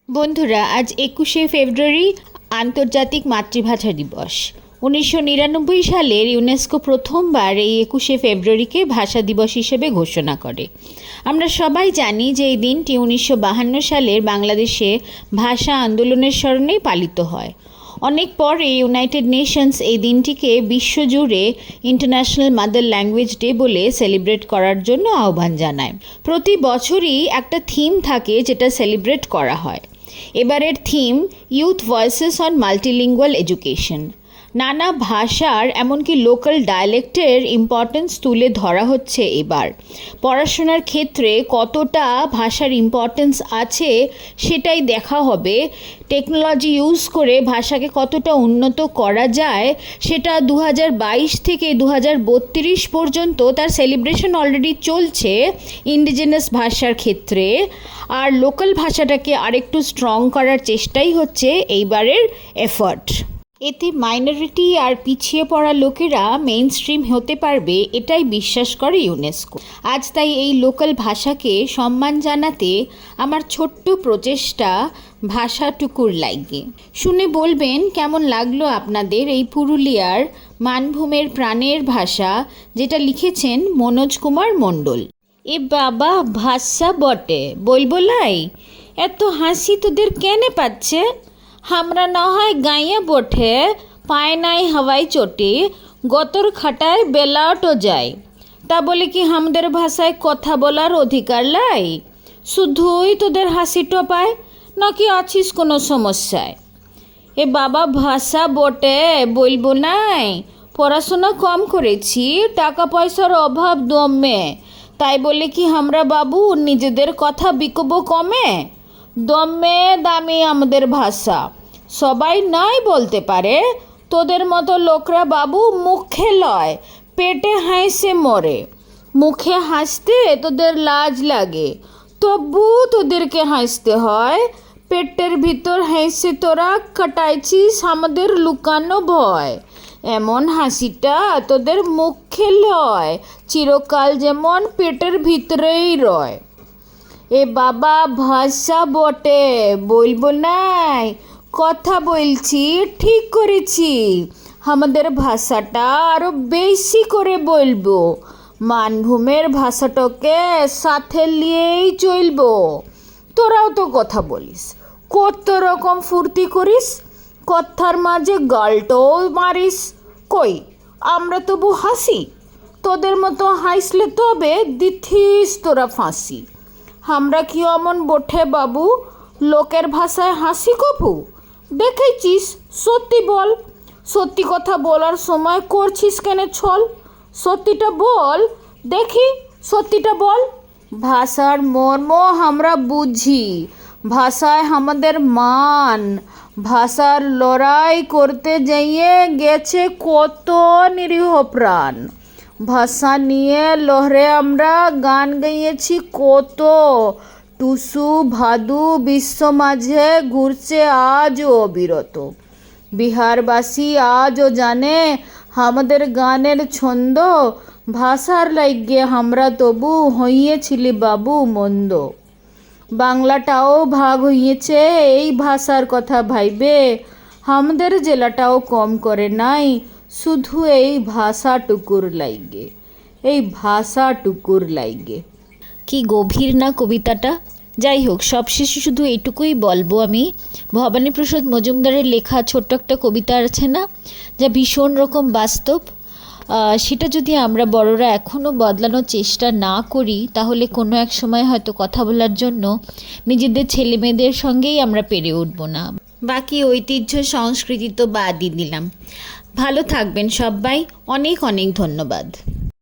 বন্ধুরা, আজ 21শে ফেব্রুয়ারি আন্তর্জাতিক মাতৃভাষা দিবস। 1999 সালের ইউনেস্কো প্রথমবার এই 21শে ফেব্রুয়ারিকে ভাষা দিবস হিসেবে ঘোষণা করে। আমরা সবাই জানি যে এই দিনটি 1952 সালের বাংলাদেশে ভাষা আন্দোলনের স্মরণে পালিত হয়। অনেক পরে ইউনাইটেড নেশনস এই দিনটিকে বিশ্বজুড়ে ইন্টারন্যাশনাল মাদার ল্যাঙ্গুয়েজ ডে বলে সেলিব্রেট করার জন্য আহ্বান জানায়। প্রতি বছরই একটা থিম থাকে যেটা সেলিব্রেট করা হয়। এবারের theme youth voices on multilingual education. নানা ভাষার এমনকি লোকাল ডায়ালেক্টের ইম্পর্টেন্স তুলে ধরা হচ্ছে। এবার পড়াশোনার ক্ষেত্রে কতটা ভাষার ইম্পর্টেন্স আছে সেটাই দেখা হবে। টেকনোলজি ইউজ করে ভাষাকে কতটা উন্নত করা যায় সেটা 2022 থেকে 2032 পর্যন্ত তার সেলিব্রেশন অলরেডি চলছে ইন্ডিজিনাস ভাষার ক্ষেত্রে। আর লোকাল ভাষাটাকে আরেকটু স্ট্রং করার চেষ্টাই হচ্ছে এইবারের এফর্ট। এতে মাইনরিটি আর পিছিয়ে পড়া লোকেরা মেইন স্ট্রিম হতে পারবে, এটাই বিশ্বাস করে ইউনেস্কো। আজ তাই এই লোকাল ভাষাকে সম্মান জানাতে আমার ছোট্ট প্রচেষ্টা ভাষাটুকুর লাইগে। শুনে বলবেন কেমন লাগলো আপনাদের এই পুরুলিয়ার মানভূমের প্রাণের ভাষা, যেটা লিখেছেন মনোজ কুমার মণ্ডল। এ বাবা, ভাষা বটে বলবো লাই, এত হাসি তোদের কেনে পাচ্ছে? আমরা না হয় গাইয়ে বটে, পায় নাই হাওয়াই চটি, গতর খাটায় বেলাওটো যায়, তা বলে কি আমাদের ভাষায় কথা বলার অধিকার লাই? শুধুই তোদের হাসিটো পায়, নাকি আছিস কোনো সমস্যায়? এ বাবা, ভাষা বটে বলবো নাই, পড়াশোনা কম করেছি, টাকা পয়সার অভাব দমে, তাই বলে কি আমরা বাবু নিজেদের কথা বিকবো কমে? দমে দামি আমাদের ভাষা, সবাই নাই বলতে পারে। তোদের মতো লোকরা বাবু মুখে লয়, পেটে হাসে মরে। মুখে হাসতে তোদের লাজ লাগে, তবু তোদেরকে হাসতে হয়। পেটের ভিতর হেসে তোরা কাটাইছিস আমাদের লুকানো ভয়। এমন হাসিটা তোদের মুখে লয়, চিরকাল যেমন পেটের ভিতরেই রয়। এ বাবা, ভাষা বটে বলবো নাই, কথা বলছি ঠিক করেছি। আমাদের ভাষাটা আরও বেশি করে বলবো, মানভূমের ভাষাটাকে সাথে নিয়েই চলবো। তোরাও তো কথা বলিস, কত রকম ফুর্তি করিস, কথার মাঝে গালটাও মারিস। কই আমরা তবু হাসি, তোদের মতো হাসলে তবে দিথিস তোরা ফাঁসি। আমরা কি অমন বটে বাবু, লোকের ভাষায় হাসি কপু? দেখেছিস? সত্যি বল, সত্যি কথা বলার সময় করছিস কেন ছল? সত্যিটা বল দেখি, সত্যিটা বল। ভাষার মর্ম আমরা বুঝি, ভাষায় আমাদের মান। ভাষার লড়াই করতে যাইয়ে গেছে কত নিরীহ প্রাণ। ভাষা নিয়ে লহরে আমরা গান গাইয়েছি কত, টুসু ভাদু বিশ্ব মাঝে ঘুরছে আজও অবিরত। বিহারবাসী আজও জানে আমাদের গানের ছন্দ, ভাষার লাইগে আমরা তবু হইয়েছিলি বাবু মন্দ। বাংলাটাও ভাগ হইয়েছে এই ভাষার কথা ভাইবে, আমাদের জেলাটাও কম করে নাই, শুধু এই ভাষাটুকুর লাইগে, এই ভাষাটুকুর লাইগে। কি গভীর না কবিতাটা! যাই হোক, সবশেষে শুধু এইটুকুই বলবো আমি, ভবানীপ্রসাদ মজুমদারের লেখা ছোট্ট একটা কবিতা আছে না, যা ভীষণ রকম বাস্তব। সেটা যদি আমরা বড়রা এখনও বদলানোর চেষ্টা না করি, তাহলে কোনো এক সময় হয়তো কথা বলার জন্য নিজেদের ছেলে মেয়েদের সঙ্গেই আমরা পেরে উঠব না। বাকি ঐতিহ্য সংস্কৃতি তো বাদই দিলাম। ভালো থাকবেন সবাই, অনেক অনেক ধন্যবাদ।